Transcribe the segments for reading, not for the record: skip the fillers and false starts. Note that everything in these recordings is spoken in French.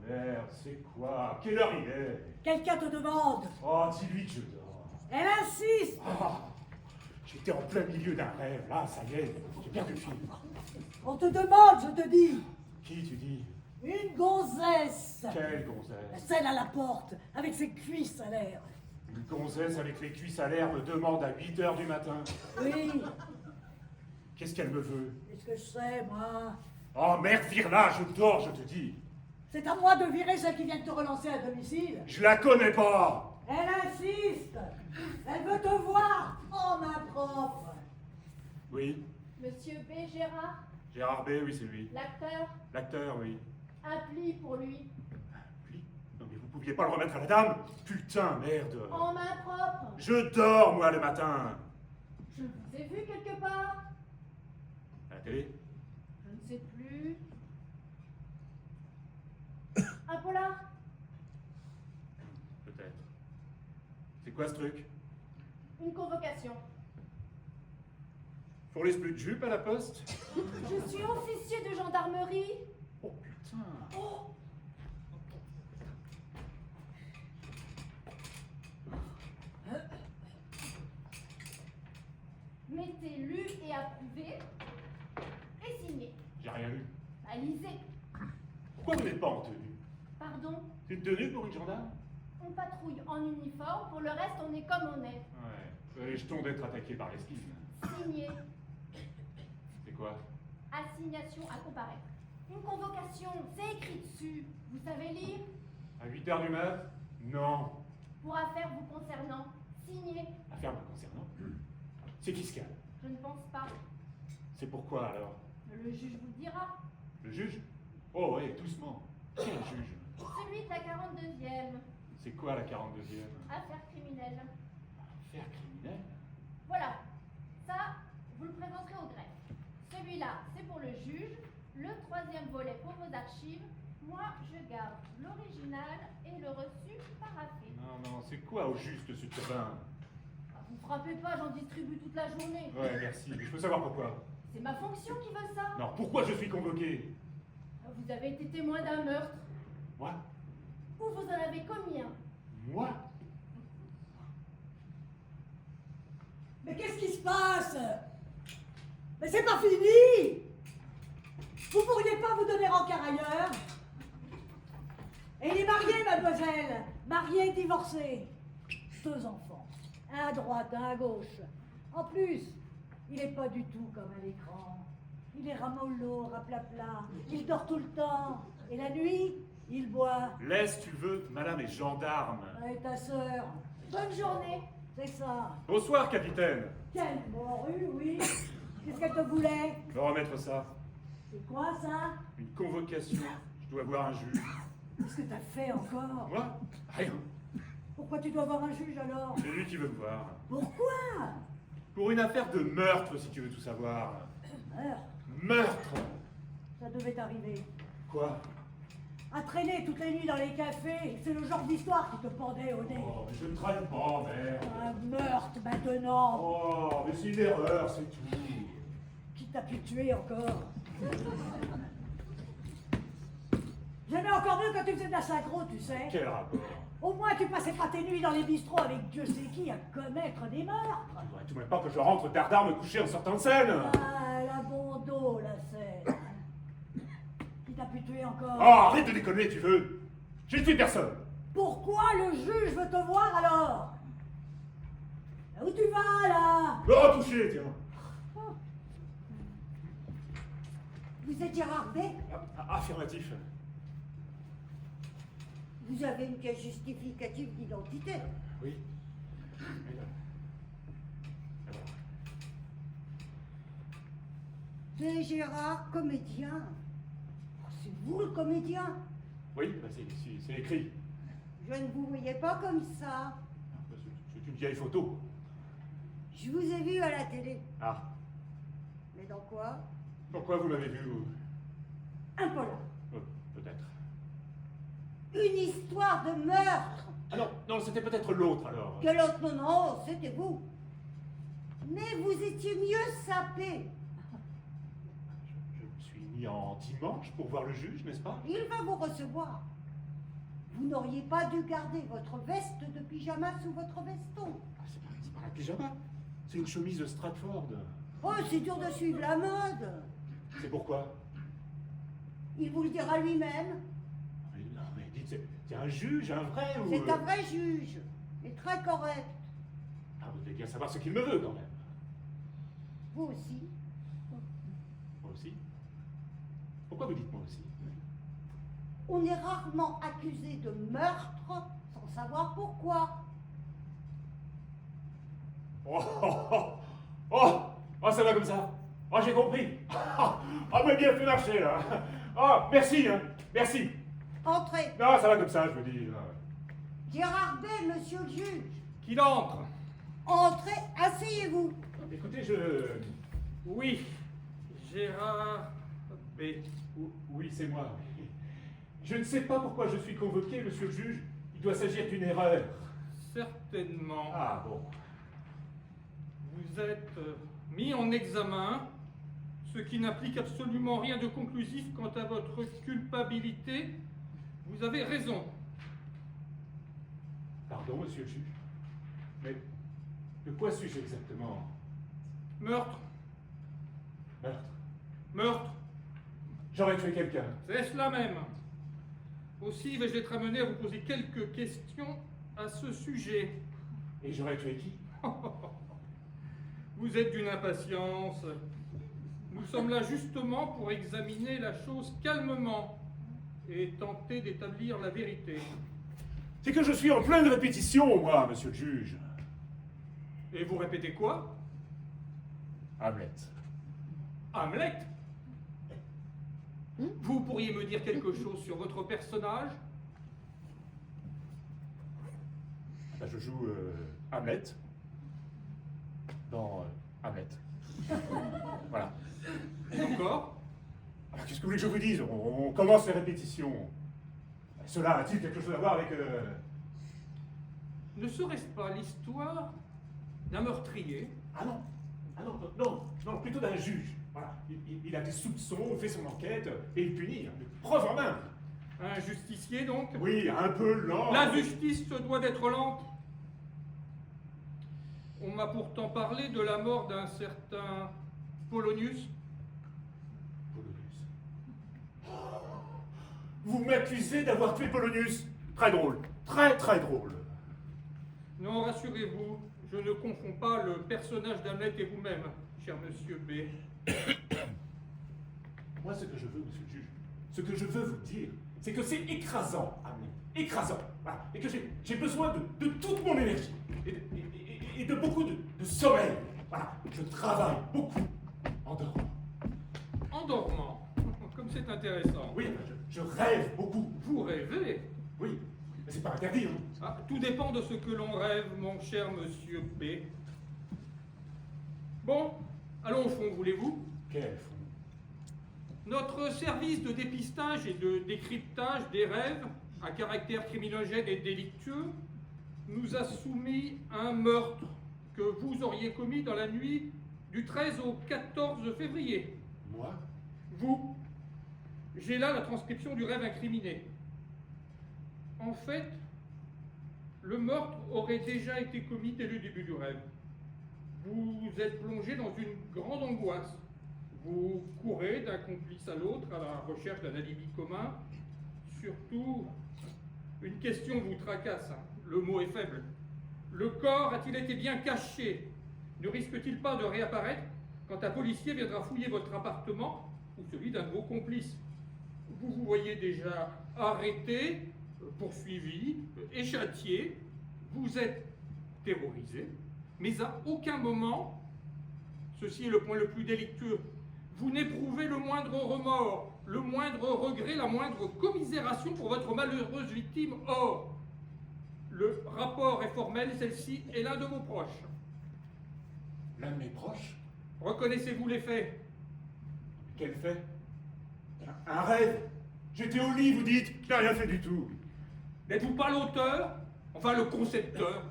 merde, c'est quoi? Quelle heure il est? Quelqu'un te demande. Oh, dis-lui que je dors. Elle insiste. Ah, j'étais en plein milieu d'un rêve, là, ça y est, j'ai perdu le fil. On te demande, je te dis. Qui, tu dis? Une gonzesse. Quelle gonzesse? Celle à la porte, avec ses cuisses à l'air. Une gonzesse avec les cuisses à l'air me demande à 8 heures du matin. Oui, Qu'est-ce qu'elle me veut? qu'est-ce que je sais, moi? Oh merde, vire-la, je dors, je te dis. C'est à moi de virer celle qui vient de te relancer à domicile. Je la connais pas. Elle insiste. Elle veut te voir en main propre. Oui, Monsieur B. Gérard, Gérard B, oui, c'est lui. l'acteur, L'acteur, oui. un pli pour lui. Lui? Non mais vous pouviez pas le remettre à la dame? Putain, merde. En main propre. Je dors, moi, le matin. Je vous ai vu quelque part. À la télé? Je ne sais plus. Un polar. Peut-être. C'est quoi ce truc? Une convocation. Pour les plus de jupe à la poste? Je suis officier de gendarmerie. Oh putain. Oh, mettez lu et approuvé et signé. J'ai rien lu. Bah, lisez. Pourquoi vous n'êtes pas en tenue? Pardon, C'est une tenue pour une gendarme? on patrouille en uniforme, pour le reste on est comme on est. Ouais. Jetons d'être attaqué par l'espine. Signé. C'est quoi? Assignation à comparaître. Une convocation, c'est écrit dessus. Vous savez lire? À 8 heures du mat? Non. Pour affaires vous concernant. Signé. Affaire me concernant? C'est fiscal. Je ne pense pas. C'est pourquoi alors? Le juge vous le dira. Le juge? Oh ouais, doucement. Quel juge? Celui de la 42e. C'est quoi la 42e? Affaire criminelle. Affaire criminelle? Voilà. Ça, vous le présenterez au greffe. Celui-là, c'est pour le juge. Le troisième volet pour vos archives. Moi, je garde l'original et le reçu paraffé. Non, c'est quoi au juste ce turbin? Ah, vous frappez pas, j'en distribue toute la journée. Ouais, merci, mais je peux savoir pourquoi. C'est ma fonction qui veut ça. Non, pourquoi je suis convoqué? Vous avez été témoin d'un meurtre. Moi? Ou vous en avez commis un. Moi? Mais qu'est-ce qui se passe? Mais c'est pas fini! Vous pourriez pas vous donner encart ailleurs? Et il est marié, mademoiselle. Marié, divorcé. 2 enfants. Un à droite, un à gauche. En plus, il est pas du tout comme à l'écran. Il est ramollo, raplapla. Il dort tout le temps. Et la nuit, il boit. Laisse, tu veux, madame est gendarme. Et ta sœur. Bonne journée. C'est ça. Bonsoir, capitaine. Quelle morue, oui. Qu'est-ce qu'elle te voulait? Me remettre ça. C'est quoi ça? Une convocation. Je dois voir un juge. Qu'est-ce que t'as fait encore? Moi? Rien. Pourquoi tu dois voir un juge alors? C'est lui qui veut me voir. Pourquoi? Pour une affaire de meurtre, si tu veux tout savoir. Meurtre. Meurtre! Ça devait t'arriver. Quoi? À traîner toutes les nuits dans les cafés, c'est le genre d'histoire qui te pendait au nez. Oh, mais je ne traîne pas, merde. Un meurtre maintenant. Oh, mais c'est une erreur, c'est tout. Qui t'a pu tuer encore? J'aimais encore mieux quand tu faisais de la synchro, tu sais. Quel rapport? Au moins tu passais pas tes nuits dans les bistrots avec Dieu sait qui à commettre des meurtres. Tu voudrais tout de même pas que je rentre tardard me coucher en sortant de scène. Ah, la bon dos, la scène. Qui t'a pu tuer encore? Oh, arrête de déconner, tu veux. J'ai tué personne. Pourquoi le juge veut te voir alors? Où tu vas là? Me retoucher, tiens. Vous êtes Gérard B? Affirmatif. Vous avez une pièce justificative d'identité. Oui. Et là. Alors, C'est Gérard, comédien. Oh, c'est vous le comédien? oui, bah, c'est écrit. Je ne vous voyais pas comme ça. C'est une vieille photo. Je vous ai vu à la télé. Ah, Mais dans quoi? pourquoi vous m'avez vu, vous? Un polar. Peut-être. Une histoire de meurtre. Ah non, c'était peut-être l'autre alors. Que l'autre, non, c'était vous. Mais vous étiez mieux sapé. Je me suis mis en dimanche pour voir le juge, n'est-ce pas? Il va vous recevoir. Vous n'auriez pas dû garder votre veste de pyjama sous votre veston. Ah, c'est pas un pyjama. C'est une chemise de Stratford. Oh, c'est dur de suivre la mode. C'est pourquoi? Il vous le dira lui-même. Mais non, mais dites, c'est un juge, un vrai ou... C'est un vrai juge, et très correct. Ah, vous devez bien savoir ce qu'il me veut, quand même. Vous aussi. Moi aussi? Pourquoi vous dites moi aussi? On est rarement accusé de meurtre sans savoir pourquoi. Oh, oh, oh, oh, oh, ça va comme ça. Oh, j'ai compris. Ah, mais bien fait marcher, là. Oh, merci, hein, merci. Entrez. Non, ça va comme ça, je vous dis. Gérard Bay, monsieur le juge. Qu'il entre. Entrez, asseyez-vous. Écoutez, Oui, Gérard B. Oui, c'est moi. Je ne sais pas pourquoi je suis convoqué, monsieur le juge. Il doit s'agir d'une erreur. Certainement. Ah, bon. Vous êtes mis en examen, ce qui n'implique absolument rien de conclusif quant à votre culpabilité. Vous avez raison. Pardon, monsieur le juge. Mais de quoi suis-je exactement? Meurtre, Meurtre. meurtre, J'aurais tué quelqu'un. c'est cela même. Aussi vais-je être amené à vous poser quelques questions à ce sujet. Et j'aurais tué qui? Vous êtes d'une impatience. Nous sommes là justement pour examiner la chose calmement et tenter d'établir la vérité. C'est que je suis en pleine répétition, moi, monsieur le juge. Et vous répétez quoi? Hamlet. Hamlet? Vous pourriez me dire quelque chose sur votre personnage? Là, je joue Hamlet dans Hamlet. Voilà. Et encore? Alors, qu'est-ce que vous voulez que je vous dise? On commence les répétitions. Cela a-t-il quelque chose à voir avec... Ne serait-ce pas l'histoire d'un meurtrier? Ah non. Ah non, non, non, plutôt d'un juge. Voilà. Il a des soupçons, fait son enquête, et il punit. Preuve en main. Un justicier donc? Oui, un peu lent. La justice se doit d'être lente. On m'a pourtant parlé de la mort d'un certain Polonius. Polonius. Vous m'accusez d'avoir tué Polonius. Très drôle. Très, très drôle. Non, rassurez-vous, je ne confonds pas le personnage d'Hamlet et vous-même, cher monsieur B. Moi, ce que je veux, monsieur le juge, ce que je veux vous dire, c'est que c'est écrasant, Hamlet. Écrasant. Voilà. Et que j'ai besoin de toute mon énergie. Et de beaucoup de sommeil. Voilà. Je travaille beaucoup en dormant. En dormant, comme c'est intéressant. Oui, je rêve beaucoup. Vous rêvez? Oui, mais c'est pas interdit, hein. Ah, tout dépend de ce que l'on rêve, mon cher monsieur B. Bon, allons au fond, voulez-vous? Quel fou. Notre service de dépistage et de décryptage des rêves à caractère criminogène et délictueux nous a soumis un meurtre que vous auriez commis dans la nuit du 13 au 14 février. Moi? Vous, j'ai là la transcription du rêve incriminé. En fait, le meurtre aurait déjà été commis dès le début du rêve. Vous êtes plongé dans une grande angoisse. Vous courez d'un complice à l'autre à la recherche d'un alibi commun. Surtout, une question vous tracasse. Le mot est faible. Le corps a-t-il été bien caché? Ne risque-t-il pas de réapparaître quand un policier viendra fouiller votre appartement ou celui d'un de vos complices? Vous vous voyez déjà arrêté, poursuivi, échâtié. Vous êtes terrorisé, mais à aucun moment, ceci est le point le plus délictueux, vous n'éprouvez le moindre remords, le moindre regret, la moindre commisération pour votre malheureuse victime. Or, le rapport est formel, celle-ci est l'un de vos proches. L'un de mes proches? Reconnaissez-vous les faits? Quel fait? Un rêve? J'étais au lit, vous dites? Je n'ai rien fait du tout. N'êtes-vous pas l'auteur, enfin le concepteur,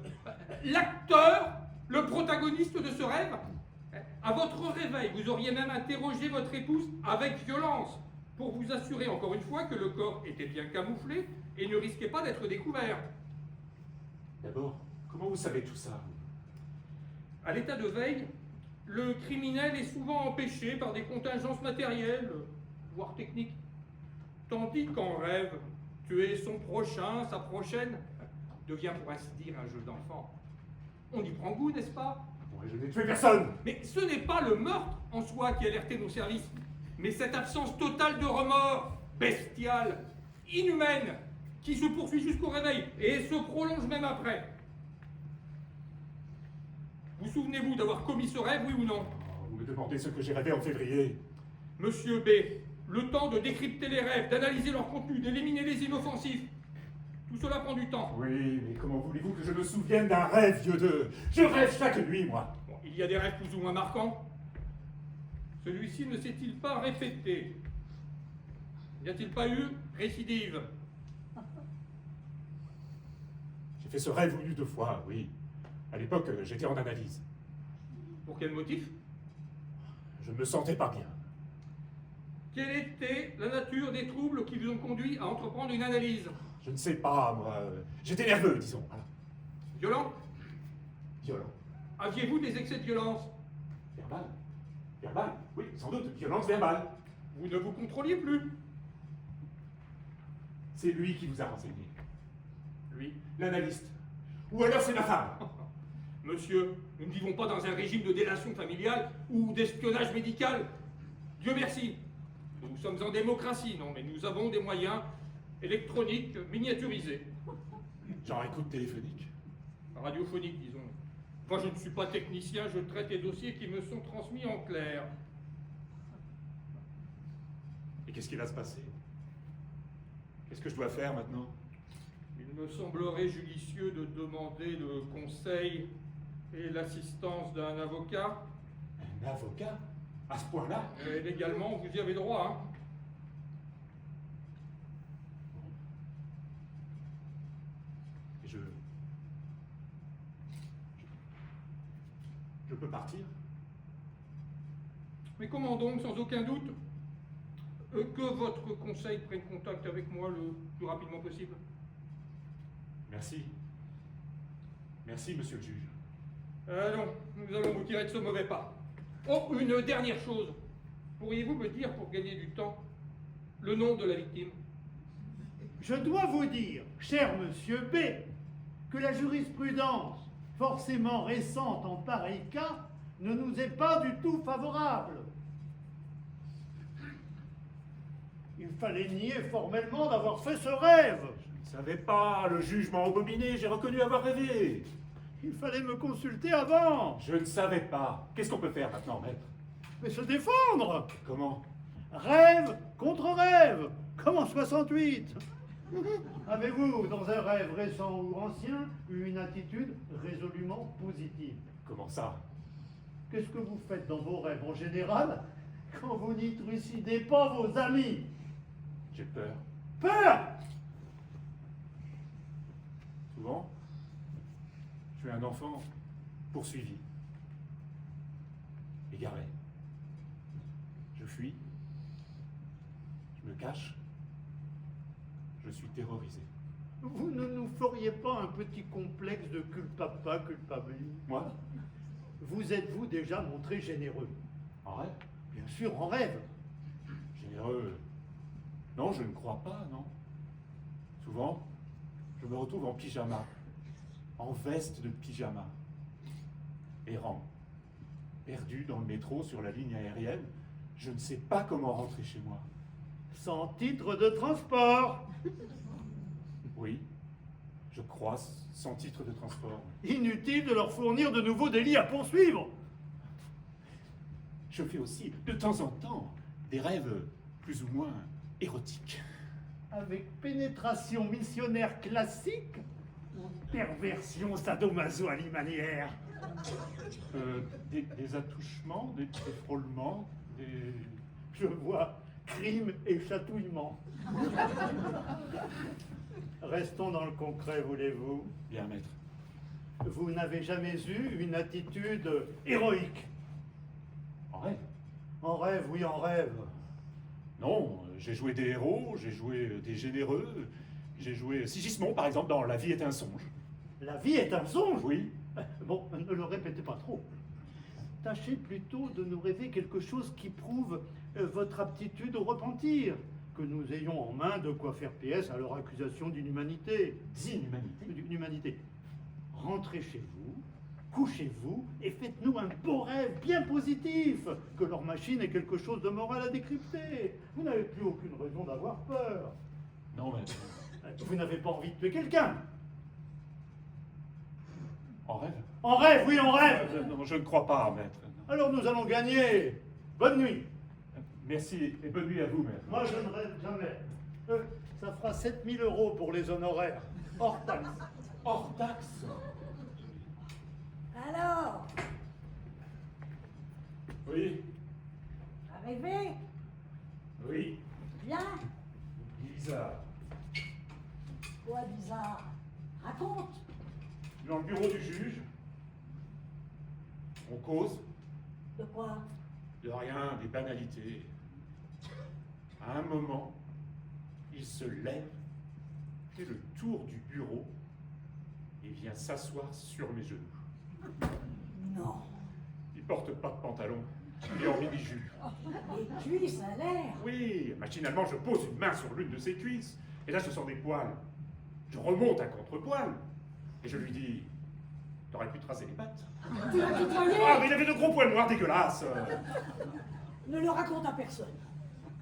l'acteur, le protagoniste de ce rêve? À votre réveil, vous auriez même interrogé votre épouse avec violence. pour vous assurer encore une fois que le corps était bien camouflé et ne risquait pas d'être découvert. D'abord, comment vous savez tout ça, vous? À l'état de veille, le criminel est souvent empêché par des contingences matérielles, voire techniques. Tandis qu'en rêve, tuer son prochain, sa prochaine, devient pour ainsi dire un jeu d'enfant. On y prend goût, n'est-ce pas? Moi, je n'ai tué personne. Mais ce n'est pas le meurtre en soi qui alertait nos services, mais cette absence totale de remords, bestiale, inhumaine, qui se poursuit jusqu'au réveil et se prolonge même après. Vous souvenez-vous d'avoir commis ce rêve, oui ou non? Oh, vous me demandez ce que j'ai rêvé en février. Monsieur B, le temps de décrypter les rêves, d'analyser leur contenu, d'éliminer les inoffensifs. Tout cela prend du temps. Oui, mais comment voulez-vous que je me souvienne d'un rêve, vieux d'eux? Je rêve chaque nuit, moi. Bon, il y a des rêves plus ou moins marquants. Celui-ci ne s'est-il pas répété? N'y a-t-il pas eu récidive? J'ai fait ce rêve une ou deux fois, oui. À l'époque, j'étais en analyse. Pour quel motif? Je ne me sentais pas bien. Quelle était la nature des troubles qui vous ont conduit à entreprendre une analyse? Je ne sais pas, moi. J'étais nerveux, disons. Voilà. Violent? Violent. Aviez-vous des excès de violence? Verbal. Verbal, oui, sans doute. Violence verbale. Vous ne vous contrôliez plus? C'est lui qui vous a renseigné. Lui? L'analyste. Ou alors c'est ma femme. Monsieur, nous ne vivons pas dans un régime de délation familiale ou d'espionnage médical. Dieu merci. Nous sommes en démocratie, non, mais nous avons des moyens électroniques miniaturisés. Genre écoute téléphonique. Radiophoniques, disons. Moi, je ne suis pas technicien, je traite les dossiers qui me sont transmis en clair. Et qu'est-ce qui va se passer? Qu'est-ce que je dois faire maintenant? Il me semblerait judicieux de demander le conseil et l'assistance d'un avocat. Un avocat? À ce point-là? Et légalement, vous y avez droit, hein. Et je peux partir? Mais comment donc, sans aucun doute, que votre conseil prenne contact avec moi le plus rapidement possible? Merci. Merci, monsieur le juge. Allons, nous allons vous tirer de ce mauvais pas. Oh, une dernière chose. Pourriez-vous me dire, pour gagner du temps, le nom de la victime? Je dois vous dire, cher monsieur B, que la jurisprudence, forcément récente en pareil cas, ne nous est pas du tout favorable. Il fallait nier formellement d'avoir fait ce rêve. Je ne savais pas, le juge m'a embobiné, j'ai reconnu avoir rêvé. Il fallait me consulter avant. Je ne savais pas. Qu'est-ce qu'on peut faire maintenant, maître? Mais se défendre. Comment? Rêve contre rêve, comme en 68. Avez-vous, dans un rêve récent ou ancien, eu une attitude résolument positive? Comment ça? Qu'est-ce que vous faites dans vos rêves en général quand vous n'y trucidez pas vos amis? J'ai peur. Peur! Souvent, je suis un enfant poursuivi, égaré. Je fuis, je me cache, je suis terrorisé. Vous ne nous feriez pas un petit complexe de culpapa culpabilis? Moi? Vous êtes-vous déjà montré généreux? En rêve? Bien sûr, en rêve. Généreux? Non, je ne crois pas, non. Souvent, je me retrouve en pyjama, en veste de pyjama, errant, perdu dans le métro sur la ligne aérienne. Je ne sais pas comment rentrer chez moi. Sans titre de transport. Oui, je crois, sans titre de transport. Inutile de leur fournir de nouveaux délits à poursuivre. Je fais aussi, de temps en temps, des rêves plus ou moins érotiques. Avec pénétration missionnaire classique ou perversion sadomaso-alimanière? Des attouchements, des frôlements, des... Je vois crime et chatouillement. Restons dans le concret, voulez-vous? Bien, maître. Vous n'avez jamais eu une attitude héroïque? En rêve? En rêve, oui, en rêve. Non, J'ai joué des héros, j'ai joué des généreux, j'ai joué Sigismond, par exemple, dans La vie est un songe. La vie est un songe. Oui. Bon, ne le répétez pas trop. Tâchez plutôt de nous rêver quelque chose qui prouve votre aptitude au repentir, que nous ayons en main de quoi faire pièce à leur accusation d'inhumanité. D'inhumanité. Rentrez chez vous, couchez-vous et faites-nous un beau rêve bien positif, que leur machine ait quelque chose de moral à décrypter. Vous n'avez plus aucune raison d'avoir peur. Non, maître. Vous n'avez pas envie de tuer quelqu'un. En rêve? En rêve, oui, en rêve. Non, je ne crois pas, maître. Alors nous allons gagner. Bonne nuit. Merci et bonne nuit à vous, maître. Moi, je ne rêve jamais. Ça fera 7 000 € pour les honoraires, hors taxe. Hors taxe? Alors, Oui, arrivé? oui. Bien? Bizarre. Quoi bizarre? Raconte. Dans le bureau du juge, on cause De quoi? de rien, des banalités. À un moment, il se lève, fait le tour du bureau et vient s'asseoir sur mes genoux. Non. Il porte pas de pantalon, il est en mini-jupe. Les cuisses à l'air. Oui, machinalement, je pose une main sur l'une de ses cuisses, et là, je sens des poils. Je remonte un contre-poil, et je lui dis, t'aurais pu te raser les pattes. Tu l'as tutoyé? Ah, mais il avait de gros poils noirs dégueulasses. Ne le raconte à personne.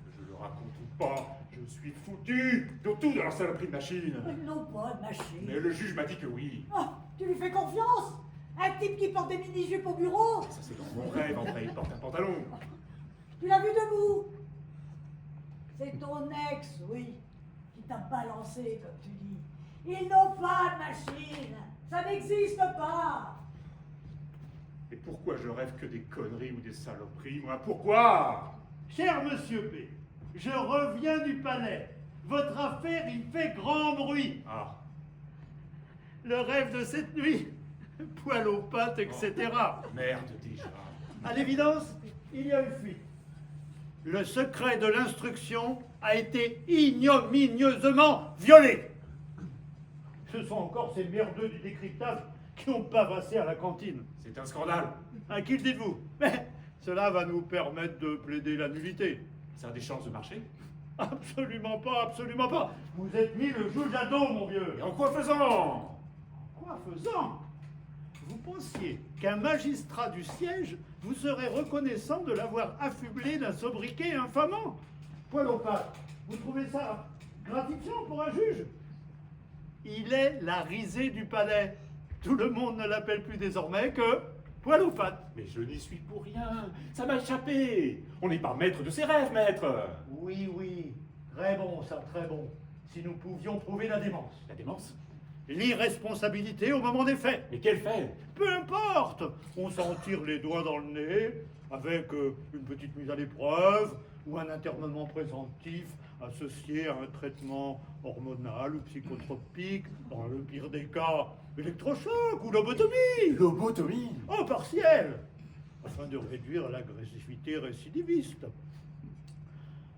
Que je le raconte ou pas, je suis foutu de tout de la saloperie de machine. Non, pas de machine. Mais le juge m'a dit que oui. Oh, tu lui fais confiance? Un type qui porte des mini-jupes au bureau? Ça, c'est dans mon rêve, en vrai, il porte un pantalon. Tu l'as vu debout? C'est ton ex, oui, qui t'a balancé, comme tu dis. Ils n'ont pas de machine. Ça n'existe pas. Et pourquoi je rêve que des conneries ou des saloperies, moi? Pourquoi? Cher monsieur B, je reviens du palais. Votre affaire, il fait grand bruit. Ah, Le rêve de cette nuit, poil aux pattes, etc. merde déjà. À l'évidence, il y a eu fuite. Le secret de l'instruction a été ignominieusement violé. Ce sont encore ces merdeux du décryptage qui ont pavassé à la cantine. C'est un scandale. À qui le dites-vous? Mais cela va nous permettre de plaider la nullité. Ça a des chances de marcher? Absolument pas, absolument pas. Vous êtes mis le juge à dos, mon vieux. Et en quoi faisant? Quoi faisant? Vous pensiez qu'un magistrat du siège vous serait reconnaissant de l'avoir affublé d'un sobriquet infamant? Poil aux pattes, vous trouvez ça gratifiant pour un juge? Il est la risée du palais. Tout le monde ne l'appelle plus désormais que Poil aux pattes. Mais je n'y suis pour rien. Ça m'a échappé. On n'est pas maître de ses rêves, maître. Oui, oui, très bon ça, très bon. Si nous pouvions prouver la démence. La démence? L'irresponsabilité au moment des faits. Mais quel fait? Peu importe, on s'en tire les doigts dans le nez avec une petite mise à l'épreuve ou un internement présomptif associé à un traitement hormonal ou psychotropique, dans le pire des cas, électrochoc ou lobotomie. Lobotomie? Oh, partiel, afin de réduire l'agressivité récidiviste.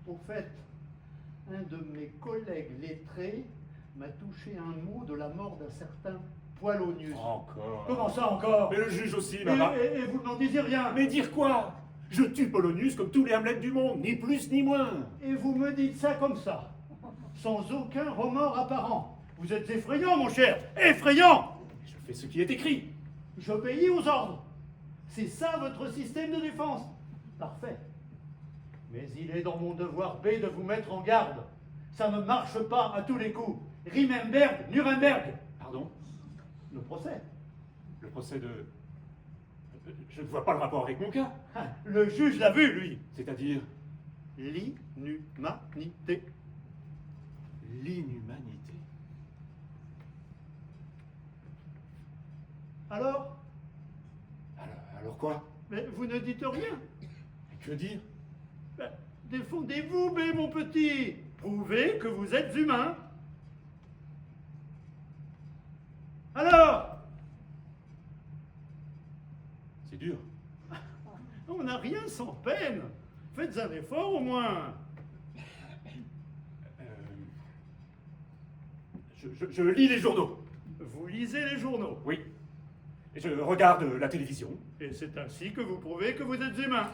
Au fait, un de mes collègues lettrés m'a touché un mot de la mort d'un certain Poilonius. Encore. Comment ça encore? Mais le juge aussi, et, là-bas. et vous n'en disiez rien. Mais dire quoi? Je tue Polonius comme tous les Hamlet du monde, ni plus ni moins. Et vous me dites ça comme ça, sans aucun remords apparent. Vous êtes effrayant, mon cher, effrayant. Je fais ce qui est écrit. J'obéis aux ordres. C'est ça votre système de défense. Parfait. Mais il est dans mon devoir B de vous mettre en garde. Ça ne marche pas à tous les coups. Rimemberg, Nuremberg. Pardon? Le procès. Le procès de... Je ne vois pas le rapport avec mon cas. Ah, le juge l'a vu, lui. C'est-à-dire L'inhumanité. l'inhumanité. Alors? Alors quoi? Mais vous ne dites rien. Que dire? Ben, défendez-vous, B, mon petit. Prouvez que vous êtes humain. Alors? C'est dur. On n'a rien sans peine. Faites un effort au moins. Je lis les journaux. Vous lisez les journaux. Oui. Et je regarde la télévision. Et c'est ainsi que vous prouvez que vous êtes humain.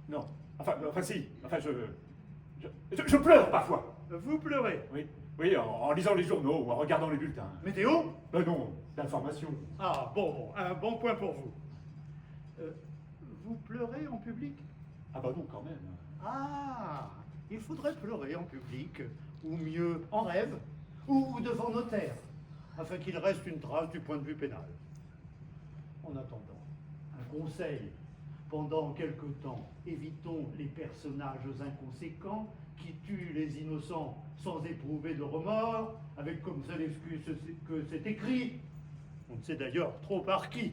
Non. Enfin si. Enfin, je pleure parfois. Vous pleurez. Oui. Oui, en lisant les journaux ou en regardant les bulletins. Météo? Non, d'information. Ah, bon, un bon point pour vous. Vous pleurez en public? Ah bah non, quand même. Ah, il faudrait pleurer en public, ou mieux en rêve, ou devant notaire, afin qu'il reste une trace du point de vue pénal. En attendant, un conseil. Pendant quelque temps, évitons les personnages inconséquents qui tuent les innocents sans éprouver de remords, avec comme seule excuse que c'est écrit. On ne sait d'ailleurs trop par qui.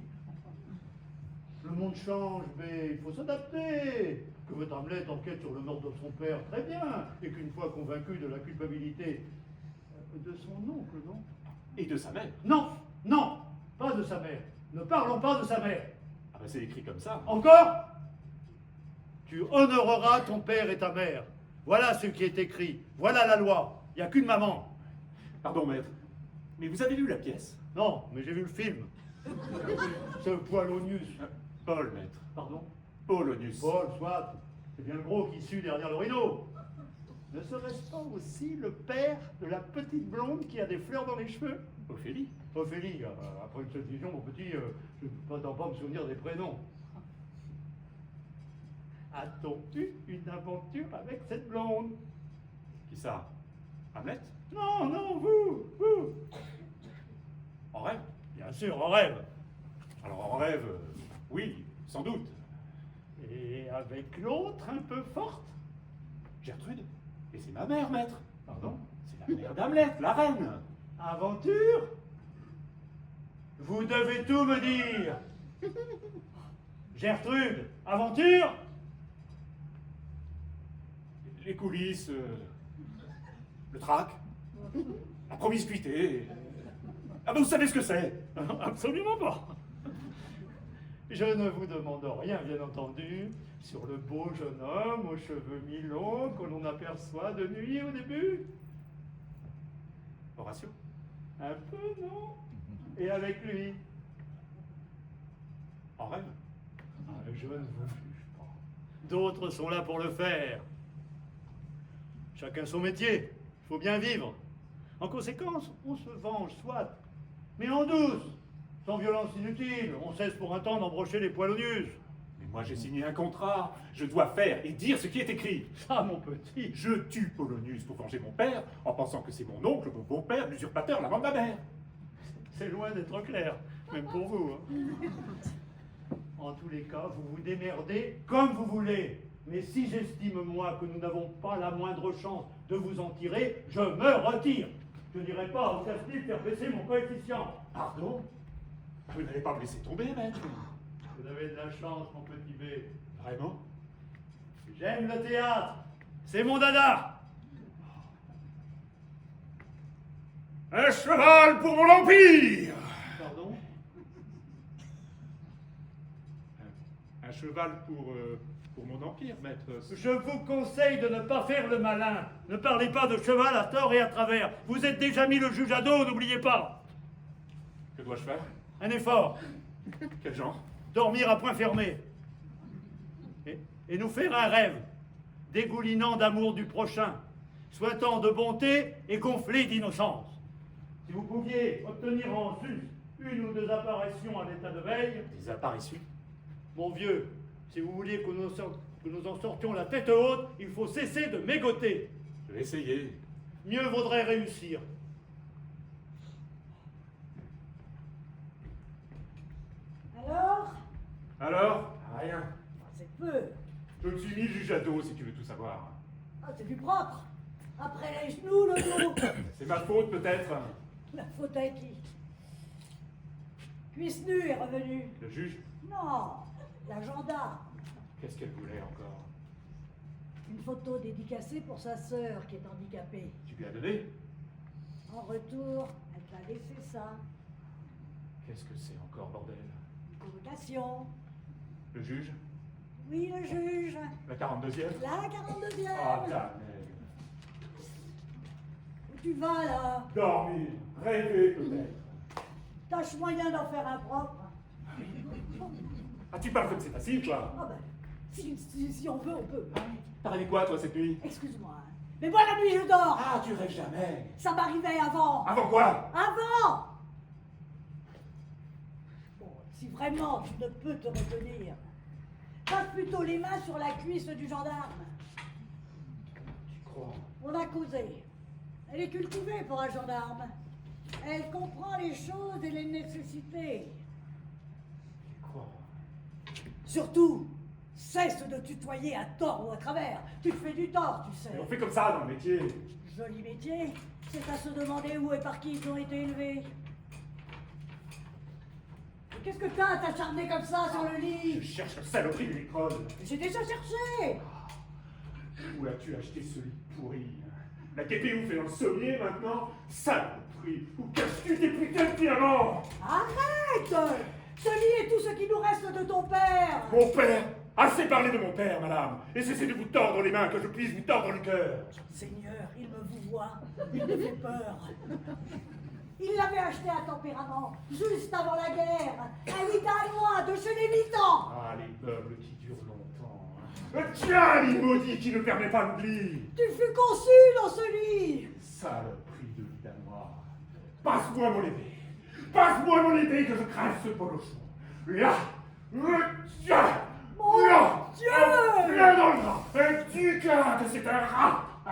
Le monde change, mais il faut s'adapter. Que votre Hamlet enquête sur le meurtre de son père, très bien. Et qu'une fois convaincu de la culpabilité de son oncle, non? Et de sa mère. Non, non, pas de sa mère. Ne parlons pas de sa mère. Ah bah c'est écrit comme ça. Encore? Tu honoreras ton père et ta mère. Voilà ce qui est écrit. Voilà la loi. Il n'y a qu'une maman. Pardon, maître. Mais vous avez lu la pièce? Non, mais j'ai vu le film. Ce Poilonius. Paul, maître. Pardon? Polonius. Paul, soit. C'est bien le gros qui sue derrière le rideau. Ne serait-ce pas aussi le père de la petite blonde qui a des fleurs dans les cheveux? Ophélie. Ophélie, après une seule vision, mon petit, je ne peux pas me souvenir des prénoms. A-t-on eu une aventure avec cette blonde? Qui ça? Hamlet? Non, non, vous. En rêve? Bien sûr, en rêve. Alors en rêve, oui, sans doute. Et avec l'autre un peu forte? Gertrude? Et c'est ma mère, maître. Pardon? C'est la mère d'Hamlet, la reine. Aventure? Vous devez tout me dire. Gertrude, aventure? Les coulisses, le trac, la promiscuité. Ah ben vous savez ce que c'est? Absolument pas. Je ne vous demande rien, bien entendu, sur le beau jeune homme aux cheveux mi-longs que l'on aperçoit de nuit au début. Horatio? Un peu, non? Et avec lui? En rêve? Je ne vous juge pas. D'autres sont là pour le faire. Chacun son métier. Il faut bien vivre. En conséquence, on se venge, soit. Mais en douce, sans violence inutile. On cesse pour un temps d'embrocher les Poilonius. Mais moi j'ai signé un contrat. Je dois faire et dire ce qui est écrit. Ça, mon petit. Je tue Polonius pour venger mon père, en pensant que c'est mon oncle, mon beau-père, l'usurpateur, l'amant de ma mère. C'est loin d'être clair, même pour vous. Hein. En tous les cas, vous vous démerdez comme vous voulez. Mais si j'estime, moi, que nous n'avons pas la moindre chance de vous en tirer, je me retire. Je n'irai pas au casse-pied faire baisser mon coefficient. Pardon? Vous n'allez pas me laisser tomber, maître. Vous avez de la chance, mon petit B. Vraiment? J'aime le théâtre. C'est mon dada. Un cheval pour mon empire! Pardon? Un cheval pour mon empire, maître. Je vous conseille de ne pas faire le malin. Ne parlez pas de cheval à tort et à travers. Vous êtes déjà mis le juge à dos, n'oubliez pas. Que dois-je faire? Un effort. Quel genre? Dormir à point fermé. Et nous faire un rêve, dégoulinant d'amour du prochain, souhaitant de bonté et gonflé d'innocence. Si vous pouviez obtenir en sus une ou deux apparitions à l'état de veille, Des apparitions? mon vieux, si vous vouliez que nous en sortions la tête haute, il faut cesser de mégoter. Je vais essayer. Mieux vaudrait réussir. Alors? Alors? Rien. C'est peu. Je me suis mis le juge à dos, si tu veux tout savoir. Ah, c'est du propre. Après les genoux, le dos. C'est ma faute, peut-être. La faute à qui? Cuisse nue est revenu. Le juge? Non, la gendarme. Qu'est-ce qu'elle voulait encore? Une photo dédicacée pour sa sœur qui est handicapée. Tu lui as donné? En retour, elle t'a laissé ça. Qu'est-ce que c'est encore, bordel? Une convocation. Le juge? Oui, le juge. La 42e? La 42e. Ah, ta mère. tu vas là? Dormir, rêver peut-être. Tâche moyen d'en faire un propre. Ah, tu parles comme c'est facile, toi. Ah ben, si on veut, on peut. T'as rêvé quoi, toi, cette nuit? Excuse-moi. Hein. Mais moi, la nuit, je dors. Ah, tu rêves jamais. Ça m'arrivait avant. Avant quoi? Avant. Bon, si vraiment tu ne peux te retenir, passe plutôt les mains sur la cuisse du gendarme. Tu crois? On a causé. Elle est cultivée pour un gendarme. Elle comprend les choses et les nécessités. Tu crois? Surtout, cesse de tutoyer à tort ou à travers. Tu te fais du tort, tu sais. Mais on fait comme ça dans le métier. Joli métier. C'est à se demander où et par qui ils ont été élevés. Et qu'est-ce que t'as à t'acharner comme ça sur le Je lit? cherche la saloperie de l'école. J'ai déjà cherché. Où as-tu acheté ce lit pourri? La KPU fait dans le sommier maintenant? Saloperie! Où caches-tu tes putains de diamants? Arrête! Ce lit est tout ce qui nous reste de ton père. Mon père! Assez parlé de mon père, madame! Et cessez de vous tordre les mains, que je puisse vous tordre le cœur! Seigneur, il me vous voit. Il me fait peur. Il l'avait acheté à tempérament, juste avant la guerre. Un Italien de chez les 8 ans. Ah, les meubles qui durent longtemps. Hein. Tiens, lit maudit qui ne permet pas l'oubli! Tu fus conçu dans ce lit. Saloperie de vie à moi! Passe-moi mon épée! Passe-moi mon épée que je crève ce polochon! Là! Tiens! Mon là! Dieu! Là dans le rat! Un ducat que c'est un rat! Ah.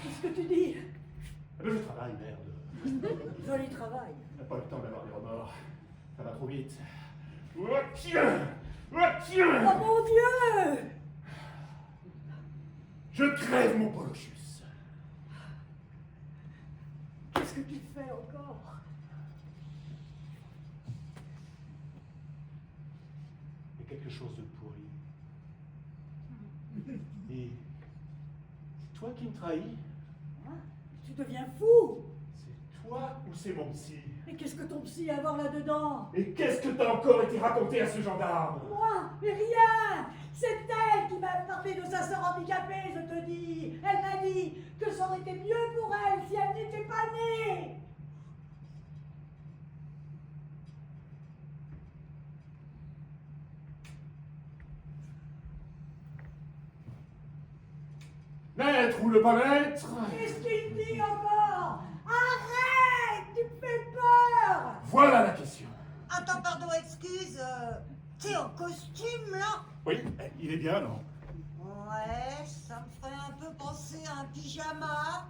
Qu'est-ce que tu dis? Eh ben, je travaille, merde. Joli travail. On n'a pas le temps d'avoir des remords. Ça va trop vite. Oh tiens! Oh tiens! Oh mon Dieu! Je crève mon polochus. Qu'est-ce que tu fais encore? Il y a quelque chose de pourri. Et c'est toi qui me trahis? Hein? Tu deviens fou. C'est toi ou c'est mon psy? Mais qu'est-ce que ton psy a à voir là-dedans? Et qu'est-ce que t'as encore été raconté à ce gendarme? Moi? Mais rien! C'est elle qui m'a parlé de sa sœur handicapée, je te dis. Elle m'a dit que ça aurait été mieux pour elle si elle n'était pas née. Naître ou ne pas naître? Qu'est-ce qu'il dit encore? Arrête! Tu me fais peur! Voilà la question. Attends, pardon, excuse. T'es en costume, là? Oui, il est bien, non? Ouais, ça me ferait un peu penser à un pyjama.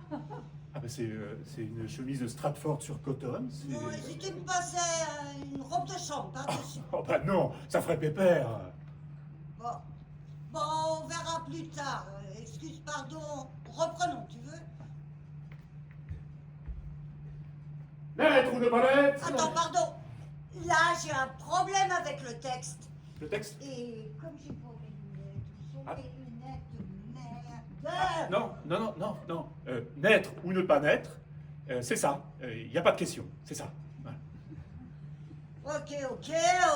Ah ben c'est une chemise de Stratford sur coton. Non, et si tu me passais une robe de chambre par-dessus. Oh bah non, ça ferait pépère. Bon. Bon, on verra plus tard. Excuse, pardon. Reprenons, tu veux? Naître ou ne pas naître? Attends, pardon. Là, j'ai un problème avec le texte. Le texte? Et comme j'ai pas mes lunettes, où sont Ah. mes lunettes de merde? Non. Naître ou ne pas naître, c'est ça. Il n'y a pas de question, c'est ça. Voilà. Ok,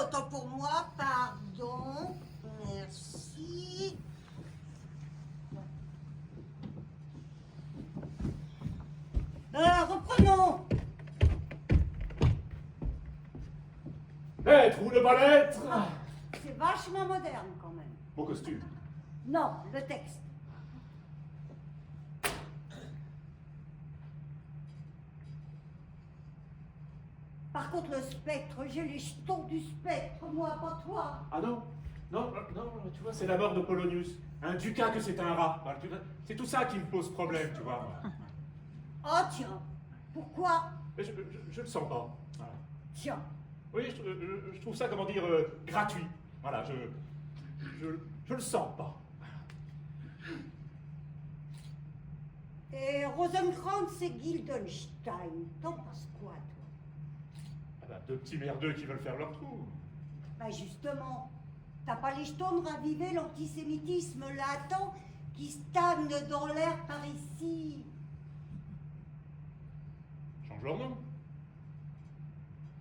autant pour moi, pardon. Merci. Reprenons. Naître ou ne pas naître? C'est vachement moderne quand même. Mon costume. Non, le texte. Par contre, le spectre, j'ai les jetons du spectre, moi, pas toi. Ah non, tu vois, c'est la mort de Polonius. Un ducat que c'est un rat. Voilà, c'est tout ça qui me pose problème, tu vois. Moi. Oh, tiens, pourquoi? Mais je le sens pas. Voilà. Tiens, Oui, je trouve ça, comment dire, gratuit. Voilà, je le sens pas. et Rosencrantz et Guildenstein, t'en penses quoi, toi? Ah bah, deux petits merdeux qui veulent faire leur trou. Ben justement, t'as pas les jetons de raviver l'antisémitisme latent qui stagne dans l'air par ici? Change leur nom.